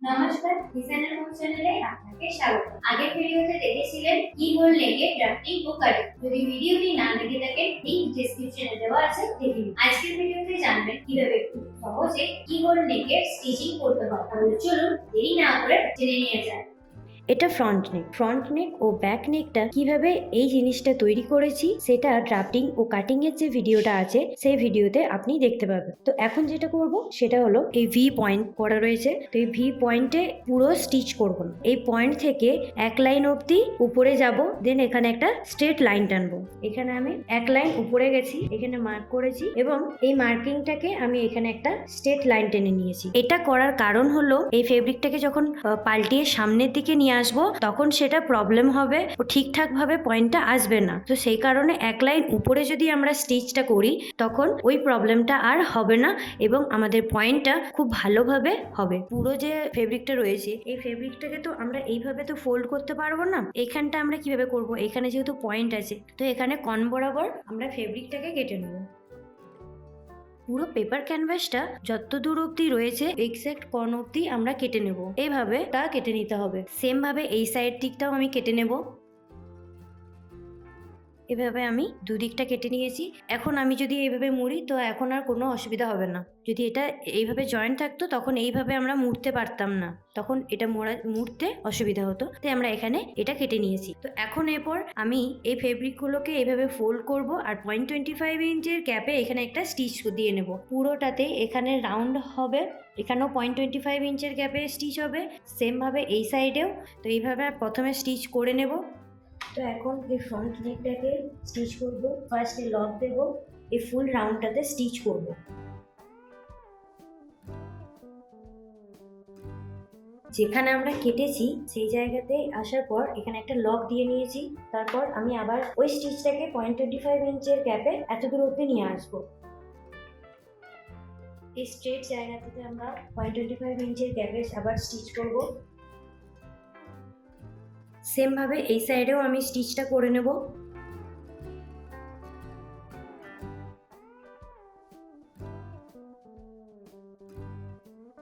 নমস্কার, designer home চ্যানেলে আপনাকে স্বাগত। আগের ভিডিওতে দেখেছিলেন কিবোর্ড লেগে ড্রাফটিং ও কাটিং। যদি ভিডিওটি না দেখে থাকেন, লিংক ডেসক্রিপশনে দেওয়া আছে, দেখে নিন। আজকের ভিডিওতে জানবেন কিভাবে খুব সহজে কিবোর্ড লেগে স্টিচিং করতে হয়। তাহলে চলুন দেরি না করে জেনে নিয়ে যাক। এটা ফ্রন্ট নেক ও ব্যাক নেকটা কিভাবে এই জিনিসটা তৈরি করেছি সেটা ড্রাফটিং ও কাটিং এর যে ভিডিওটা আছে সেই ভিডিওতে আপনি দেখতে পাবেন। তো এখন যেটা করব সেটা হলো এই ভি পয়েন্ট করা রয়েছে, তো এই ভি পয়েন্টে পুরো স্টিচ করব না। এই পয়েন্ট থেকে এক লাইন অবধি উপরে যাব, দেন এখানে একটা স্ট্রেট লাইন টানবো। এখানে আমি এক লাইন উপরে গেছি, এখানে মার্ক করেছি এবং এই মার্কিংটাকে আমি এখানে একটা স্ট্রেট লাইন টেনে নিয়েছি। এটা করার কারণ হলো এই ফেব্রিকটাকে যখন পাল্টিয়ে সামনের দিকে নিয়ে আসবো তখন সেটা প্রবলেম হবে ও ঠিকঠাক ভাবে পয়েন্টটা আসবে না। তো সেই কারণে এক লাইন উপরে যদি আমরা স্টিচটা করি তখন ওই প্রবলেমটা আর হবে না এবং আমাদের পয়েন্টটা খুব ভালোভাবে হবে। পুরো যে ফেব্রিকটা রয়েছে এই ফেব্রিকটাকে তো আমরা এইভাবে তো ফোল্ড করতে পারবো না। এইখানটা আমরা কিভাবে করব, এখানে যেহেতু পয়েন্ট আছে তো এখানে কন বরাবর আমরা ফেব্রিকটাকে কেটে নেবো। পুরো পেপার ক্যানভাসটা যত দূর অব্দি রয়েছে এক্সাক্ট কর্ন অব্দি আমরা কেটে নেব। এইভাবে তা কেটে নিতে হবে। সেম ভাবে এই সাইড দিকটাও আমি কেটে নেব। এভাবে আমি দুদিকটা কেটে নিয়েছি। এখন আমি যদি এইভাবে মুড়ি তো এখন আর কোনো অসুবিধা হবে না। যদি এটা এইভাবে জয়েন্ট থাকতো তখন এইভাবে আমরা মুড়তে পারতাম না, তখন এটা মুড়তে অসুবিধা হতো, তাই আমরা এখানে এটা কেটে নিয়েছি। তো এখন এরপর আমি এই ফেব্রিকগুলোকে এইভাবে ফোল্ড করব আর 0.25 ইঞ্চের ক্যাপে এখানে একটা স্টিচ দিয়ে নেব। পুরোটাতে এখানে রাউন্ড হবে, এখানেও 0.25 ইঞ্চের ক্যাপে স্টিচ হবে, সেমভাবে এই সাইডেও। তো এইভাবে প্রথমে স্টিচ করে নেব। তো এখন এই ফ্রন্ট নেকটাকে স্টিচ করব। ফার্স্টে লক দেব, এই ফুল রাউন্ডটাতে স্টিচ করব। যেখানে আমরা কেটেছি সেই জায়গাতে আসার পর এখানে একটা লক দিয়ে নিয়েছি। তারপর আমি আবার ওই স্টিচটাকে 0.25 ইঞ্চের ক্যাপে এত দূর অব্দি নিয়ে আসবো। এই স্ট্রেট জায়গাটাতে আমরা 0.25 ইঞ্চের ক্যাপে আবার স্টিচ করব। সেম ভাবে এই সাইডেও আমি স্টিচটা করে নেব।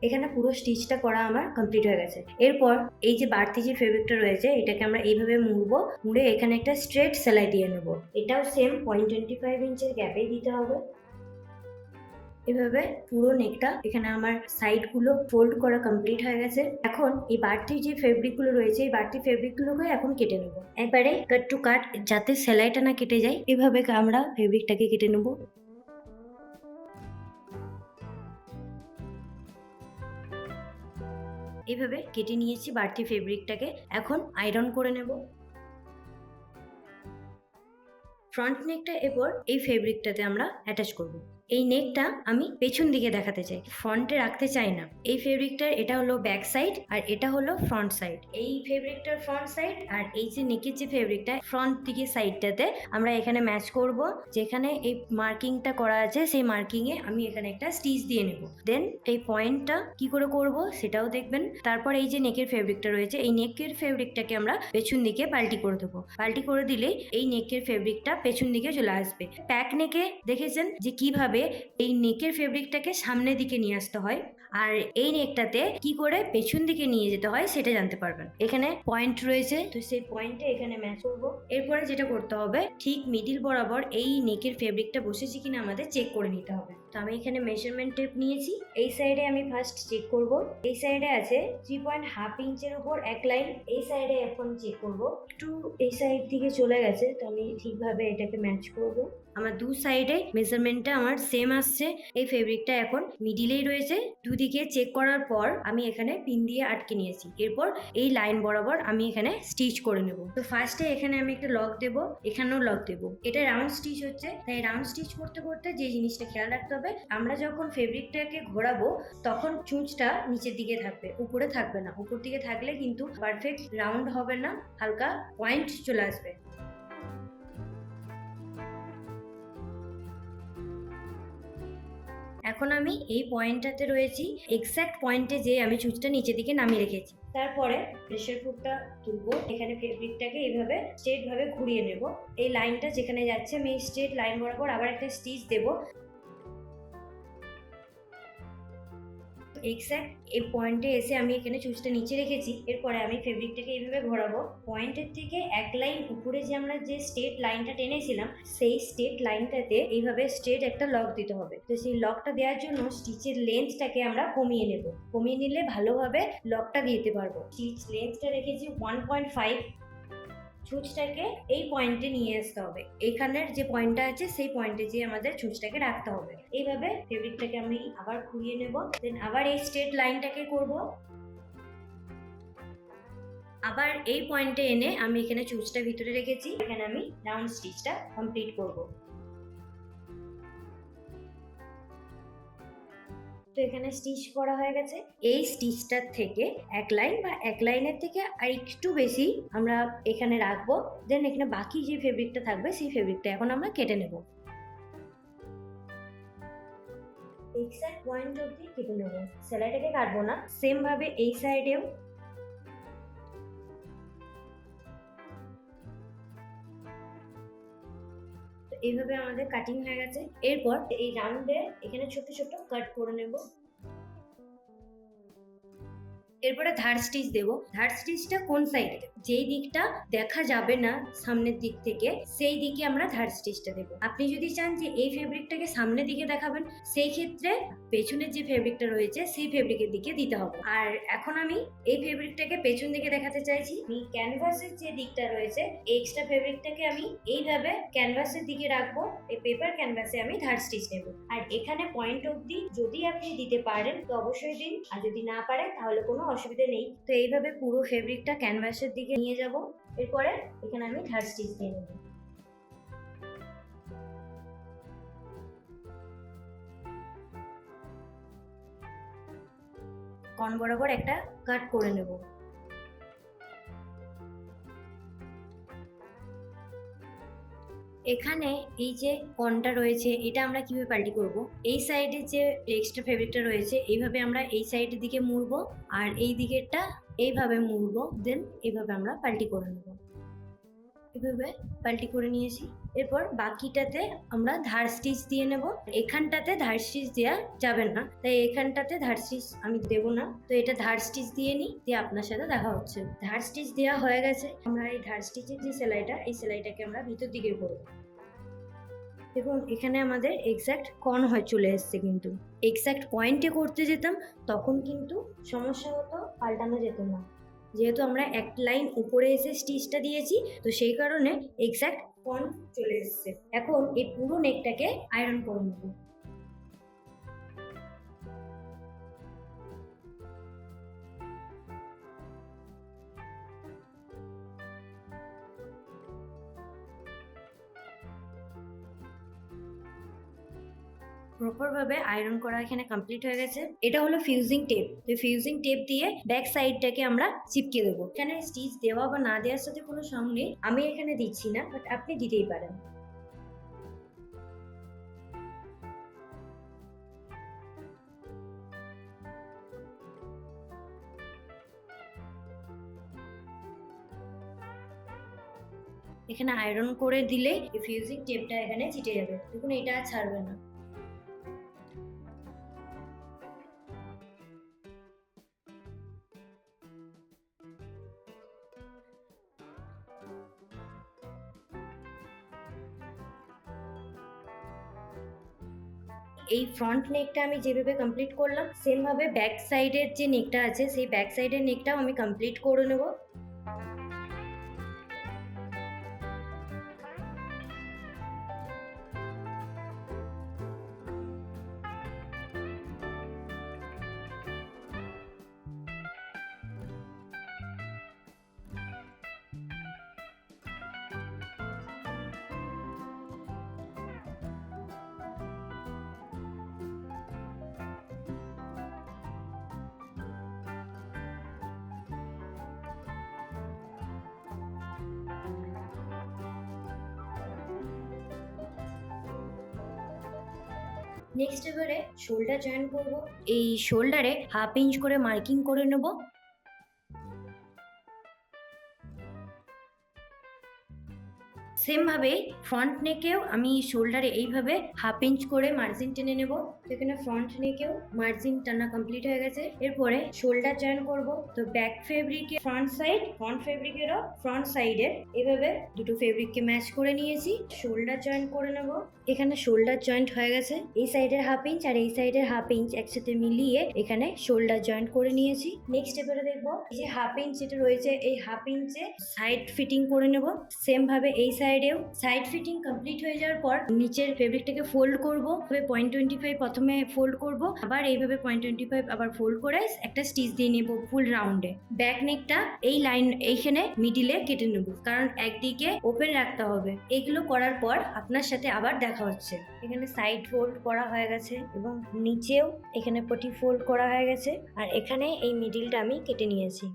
এখানে পুরো স্টিচটা করা আমার কমপ্লিট হয়ে গেছে। এরপর এই যে বাড়তি যে ফেব্রিকটা রয়েছে এটাকে আমরা এইভাবে মুড়বো, মুড়ে এখানে একটা স্ট্রেট সেলাই দিয়ে নেব। এটাও সেম 0.25 ইঞ্চের গ্যাপেই দিতে হবে। এভাবে পুরো নেকটা এখানে আমার সাইডগুলো ফোল্ড করা কমপ্লিট হয়ে গেছে। এখন এই বাড়তি যে ফেব্রিকগুলো রয়েছে এই বাড়তি ফেব্রিকগুলোকে এখন কেটে নেব। একবারে কাট টু কাট যাতে সেলাইটা না কেটে যায় এভাবে আমরা ফেব্রিকটাকে কেটে নেব। এইভাবে কেটে নিয়েছি বাড়তি ফেব্রিকটাকে, এখন আয়রন করে নেব। ফ্রন্ট নেকটা এরপর এই ফেব্রিকটাতে আমরা অ্যাটাচ করব। এই নেকটা আমি পেছন দিকে দেখাতে চাই, ফ্রন্টে রাখতে চাই না। এই ফেব্রিকটার এটা হলো ব্যাক সাইড আর এটা হলো ফ্রন্ট সাইড। এই ফেব্রিকটার ফ্রন্ট সাইড আর এই যে নেকের যে ফেব্রিকটা ফ্রন্ট দিকে সাইডটাতে আমরা এখানে ম্যাচ করব। যেখানে এই মার্কিংটা করা আছে সেই মার্কিং এ আমি এখানে একটা স্টিচ দিয়ে নেব। দেন এই পয়েন্টটা কি করে করব সেটাও দেখবেন। তারপর এই যে নেকের ফেব্রিকটা রয়েছে এই নেকের ফেব্রিকটাকে আমরা পেছন দিকে পাল্টি করে দেবো। পাল্টি করে দিলে এই নেকের ফেব্রিকটা পেছন দিকে চলে আসবে। প্যাক নেকে দেখেছেন যে কিভাবে এই নেকের ফেব্রিকটাকে সামনের দিকে নিয়ে আসতে হয়, আর এই নেকটাতে কি করে পেছন দিকে নিয়ে যেতে হয় সেটা জানতে পারবেন। এখানে পয়েন্ট রয়েছে, তো সেই পয়েন্টে এখানে ম্যাচ করবো। এরপরে যেটা করতে হবে ঠিক মিডিল বরাবর এই নেকের ফেব্রিকটা বসেছে কিনা আমাদের চেক করে নিতে হবে। তো আমি এখানে মেজারমেন্ট টেপ নিয়েছি। এই সাইডে আমি ফার্স্ট চেক করব। এই সাইডে আছে 3.5 ইঞ্চের উপর এক লাইন। এই সাইডে এখন চেক করব, একটু এই সাইড দিকে চলে গেছে, তো আমি ঠিকভাবে এটাকে ম্যাচ করব। আমার দু সাইডে মেজারমেন্টটা আমার সেম আসছে। এই ফেব্রিকটা এখন মিডিলেই রয়েছে। দুদিকে চেক করার পর আমি এখানে পিন দিয়ে আটকে নিয়েছি। এরপর এই লাইন বরাবর আমি এখানে স্টিচ করে নেব। তো ফার্স্টে এখানে আমি একটা লক দেব, এখানেও লক দেব। এটা রাউন্ড স্টিচ হচ্ছে, তাই রাউন্ড স্টিচ করতে করতে যে জিনিসটা খেয়াল রাখতে হবে আমরা যখন ফেব্রিকটাকে ঘোরাবো তখন চুঁচটা নিচের দিকে থাকবে, উপরে থাকবে না। উপর দিকে থাকলে কিন্তু পারফেক্ট রাউন্ড হবে না, হালকা পয়েন্ট চলে আসবে। এখন আমি এই পয়েন্টটাতে রয়েছি, এক্স্যাক্ট পয়েন্টে যে আমি চুঁচটা নিচের দিকে নামিয়ে রেখেছি। তারপরে প্রেসার কুকটা তুলবো, এখানে ফেব্রিকটাকে এইভাবে স্ট্রেট ভাবে ঘুরিয়ে নেব। এই লাইনটা যেখানে যাচ্ছে আমি স্ট্রেট লাইন বরাবর আবার একটা স্টিচ দেব। এক্স্যাক্ট এই পয়েন্টে এসে আমি এখানে চুজটা নিচে রেখেছি। এরপরে আমি ফেব্রিকটাকে এইভাবে ঘোরাবো। পয়েন্টের থেকে এক লাইন উপরে যে আমরা যে স্ট্রেট লাইনটা টেনেছিলাম, সেই স্ট্রেট লাইনটাতে এইভাবে স্ট্রেট একটা লক দিতে হবে। তো সেই লকটা দেওয়ার জন্য স্টিচের লেন্থটাকে আমরা কমিয়ে নেব। কমিয়ে নিলে ভালোভাবে লকটা দিতে পারবো। স্টিচ লেন্থটা রেখেছি 1.5। ছুঁচটাকে এই পয়েন্টে নিয়ে আসতে হবে। এখানের যে পয়েন্টটা আছে সেই পয়েন্টে যে আমাদের ছুঁচটাকে রাখতে হবে। এইভাবে ফেব্রিকটাকে আমি আবার ঘুরিয়ে নেব। দেন আবার এই স্ট্রেট লাইনটাকে করব। আবার এই পয়েন্টে এনে আমি এখানে ছুঁচটা ভিতরে রেখেছি। এখানে আমি রাউন্ড স্টিচটা কমপ্লিট করব। তো এখানে স্টিচ করা হয়ে গেছে। এই স্টিচটার থেকে এক লাইন বা এক লাইনের থেকে আর একটু বেশি আমরা এখানে রাখবো। দেন এখানে বাকি যে ফেব্রিকটা থাকবে সেই ফেব্রিকটা এখন আমরা কেটে নেব। এক্স্যাক্ট পয়েন্ট অবধি কেটে নেব, সেলাইটাকে কাটবো না। সেম ভাবে এই সাইডেও এইভাবে আমাদের কাটিং হয়ে গেছে। এরপর এই রাউন্ডে এখানে ছোট ছোট কাট করে নেব। এরপরে ধার স্টিচ দেব। ধার স্টিচটা কোন সাইডে, যেই দিকটা দেখা যাবে না সামনের দিক থেকে, সেই দিকে আমরা ধার স্টিচটা দেব। আপনি যদি চান যে এই ফেব্রিকটাকে সামনের দিকে দেখাবেন, সেই ক্ষেত্রে পেছনের যে ফেব্রিকটা রয়েছে সেই ফেব্রিকের দিকে দিতে হবে। আর এখন আমি এই ফেব্রিকটাকে পেছন দিকে দেখাতে চাইছি। আমি ক্যানভাসের যে দিকটা রয়েছে, এক্সট্রা ফেব্রিকটাকে আমি এইভাবে ক্যানভাসের দিকে রাখবো। এই পেপার ক্যানভাসে আমি ধার স্টিচ নেব। আর এখানে পয়েন্ট অবধি যদি আপনি দিতে পারেন তো অবশ্যই দিন, আর যদি না পারেন তাহলে কোনো অসুবিধা নেই। তো এইভাবে পুরো ফেব্রিকটা ক্যানভাসের দিকে নিয়ে যাব। এরপরে এখানে আমি ধার স্টিচ দিয়ে নেব। কন বরাবর একটা কাট করে নেব। এখানে এই যে কনটা রয়েছে, এটা আমরা কিভাবে পাল্টি করব? এই সাইডে যে এক্সট্রা ফেব্রিকটা রয়েছে এইভাবে আমরা এই সাইডের দিকে মুড়বো, আর এই দিকেরটা এইভাবে মুড়বো। দেন এইভাবে আমরা পাল্টি করে নেব। এভাবে পাল্টি করে নিয়েছি। এরপর বাকিটাতে আমরা ধার স্টিচ দিয়ে নেব। এখানটাতে ধার স্টিচ দেওয়া যাবে না, তাই এখানটাতে ধার স্টিচ আমি দেবো না। তো এটা ধার স্টিচ দিয়ে নিই, দিয়ে আপনার সাথে দেখা হচ্ছে। ধার স্টিচ দেওয়া হয়ে গেছে। আমরা এই ধার স্টিচের যে সেলাইটা, এই সেলাইটাকে আমরা ভিতর দিকে করবো। দেখুন এখানে আমাদের এক্স্যাক্ট কর্ন হয়ে চলে এসছে। কিন্তু এক্স্যাক্ট পয়েন্টে করতে যেতাম তখন কিন্তু সমস্যা হতো, পাল্টানো যেত না। যেহেতু আমরা এক লাইন উপরে এসে স্টিচটা দিয়েছি, তো সেই কারণে এক্স্যাক্ট কর্ন চলে এসছে। এখন এই পুরো নেকটাকে আয়রন করে নেব। প্রপার ভাবে আয়রন করা এখানে কমপ্লিট হয়ে গেছে। এটা হলো ফিউজিং টেপ। তো ফিউজিং টেপ দিয়ে ব্যাক সাইডটাকে আমরা চিপকে দেবো। এখানে স্টিচ দেওয়া বা না দেওয়ার সাথে কোনো সঙ্গ নেই, আমি এখানে দিচ্ছি না, বাট আপনি দিতেই পারেন। এখানে আয়রন করে দিলে এই ফিউজিং টেপটা এখানে চিটে যাবে। দেখুন এটা আর ছাড়বে না। এই ফ্রন্ট নেকটা আমি যেভাবে কমপ্লিট করলাম, সেম ভাবে ব্যাক সাইডের যে নেকটা আছে সেই ব্যাক সাইডের নেকটাও আমি কমপ্লিট করে নেব। নেক্সট এবারে শোল্ডার জয়েন করব। এই শোল্ডারে 1/2 ইঞ্চ করে মার্কিং করে নেব। সেম ভাবে ফ্রন্ট নেকেও আমি শোল্ডারে এইভাবে হাফ ইঞ্চ করে মার্জিন টেনে নেব। তো এখানে ফ্রন্ট নেকেও মার্জিন টানা কমপ্লিট হয়ে গেছে। এরপরে শোল্ডার জয়েন করব। তো ব্যাক ফেব্রিকে ফ্রন্ট সাইড, ফ্রন্ট ফেব্রিকেরও ফ্রন্ট সাইডে এভাবে দুটো ফেব্রিককে ম্যাচ করে নিয়েছি। শোল্ডার জয়েন করে নেব। এখানে শোল্ডার জয়েন্ট হয়ে গেছে। এই সাইডের হাফ ইঞ্চ আর এই সাইডের হাফ ইঞ্চ একসাথে মিলিয়ে এখানে শোল্ডার জয়েন্ট করে নিয়েছি। নেক্সট এবারে দেখবো এই যে হাফ ইঞ্চ যেটা রয়েছে, এই হাফ ইঞ্চে সাইড ফিটিং করে নেব। সেম ভাবে এই সাইডেও সাইড ফিটিং কমপ্লিট হয়ে যাওয়ার পর নিচের ফেব্রিকটাকে ফোল্ড করব। 0.25 প্রথমে ফোল্ড করব, আবার এইভাবে 0.25 আবার ফোল্ড করে একটা স্টিচ দিয়ে নেব ফুল রাউন্ডে। ব্যাক নেকটা এই লাইন এইখানে মিডিলে কেটে নেব, কারণ একদিকে ওপেন রাখতে হবে। এগুলো করার পর আপনার সাথে আবার দেখা হচ্ছে। এখানে সাইড ফোল্ড করা হয়ে গেছে এবং নিচেও এখানে পটি ফোল্ড করা হয়ে গেছে, আর এখানে এই মিডিলটা আমি কেটে নিয়েছি।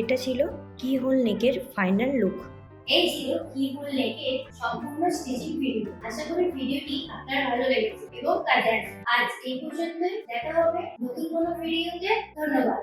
এটা ছিল কি হোল নেকের ফাইনাল লুক। এই ছিল কিহোল নেকের সম্পূর্ণ স্টিচিং ভিডিও। আশা করি ভিডিওটি আপনার ভালো লেগেছে এবং কাজে আসবে। আজ এই পর্যন্তই, দেখা হবে নতুন কোনো ভিডিওতে। ধন্যবাদ।